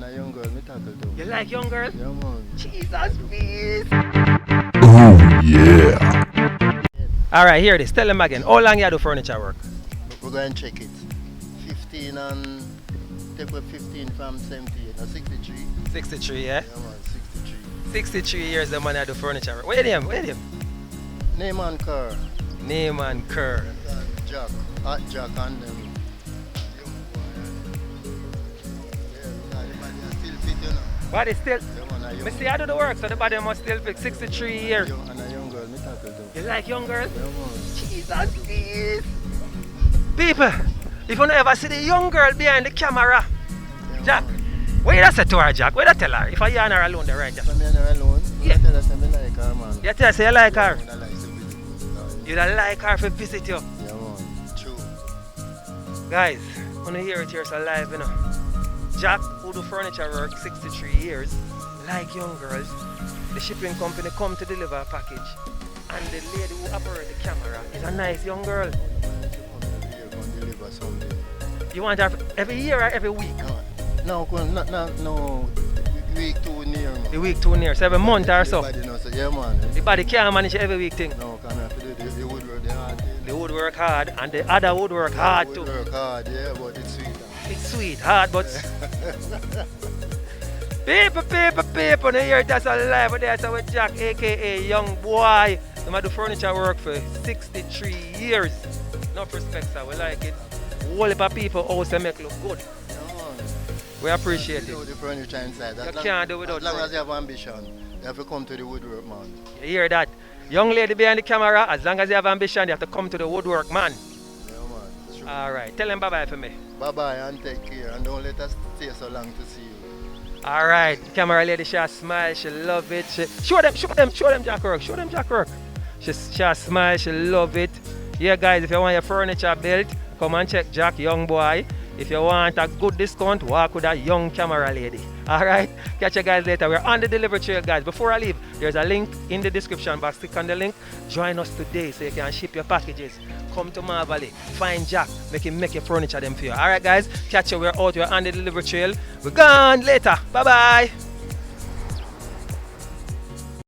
a young girl, me tackle too. You like young girl? Yeah, man. Jesus, please. Oh yeah. Alright, here it is. Tell them again. How long you do furniture work? We're going to check it. 15 and take away 15 from 78. Now 63. 63, yeah? Yeah, man, 63. 63 years the man I do furniture work. Where him? Where him? Name and car. Name and Kerr. Jack. Hot Jack and them. Still fit, you know. Body still. Yeah, man, a young Me see I do the work, so the body must still fit 63 years. And a young girl, me tackle too. You like young girl? Yeah, man. Jesus, please. People, if you never see the young girl behind the camera, Yeah, Jack, man. what you say to her, Jack? What you tell her? If I yarn her alone, the right, Jack? When me and her alone, Yeah. I tell her say me like her, man. You tell her, say you like her. I like to visit. You don't like her to visit you. Yeah, man. True. Guys, when you hear it here, it's alive, you know. Jack, who do furniture work 63 years, like young girls, the shipping company come to deliver a package, and the lady who operates the camera is a nice young girl. Deliver something. You want her every year or every week? No, no. Week too near, man. The week too near, so every month or so. Everybody knows, yeah, man. The body can't manage every week thing. No, come here to do the woodwork, the hard thing. They would work hard, and the other would work hard too. Work hard, yeah, but it's sweet. It's sweet, hard, but people, you hear that's alive, but that's with Jack, aka Young Boy. They do furniture work for 63 years. Enough respect, sir. We like it. Whole heap of people also make look good. We appreciate it. You do the furniture inside. You can't do without as long furniture. as you have ambition, you have to come to the woodwork, man. You hear that? Young lady behind the camera, as long as you have ambition, you have to come to the woodwork, man. Yeah, man. True. Alright, tell them bye-bye for me. Bye-bye and take care. And don't let us stay so long to see you. Alright, camera lady, she smile, she love it. Show them Jack work, show them Jack work. She smile, she love it. Yeah, guys, if you want your furniture built, come and check Jack, Young Boy. If you want a good discount, walk with a young camera lady. Alright, catch you guys later. We're on the delivery trail, guys. Before I leave, there's a link in the description box. Click on the link. Join us today so you can ship your packages. Come to Marvally, find Jack, make him make your furniture them for you. Alright, guys, catch you. We're out. We're on the delivery trail. We're gone later. Bye bye.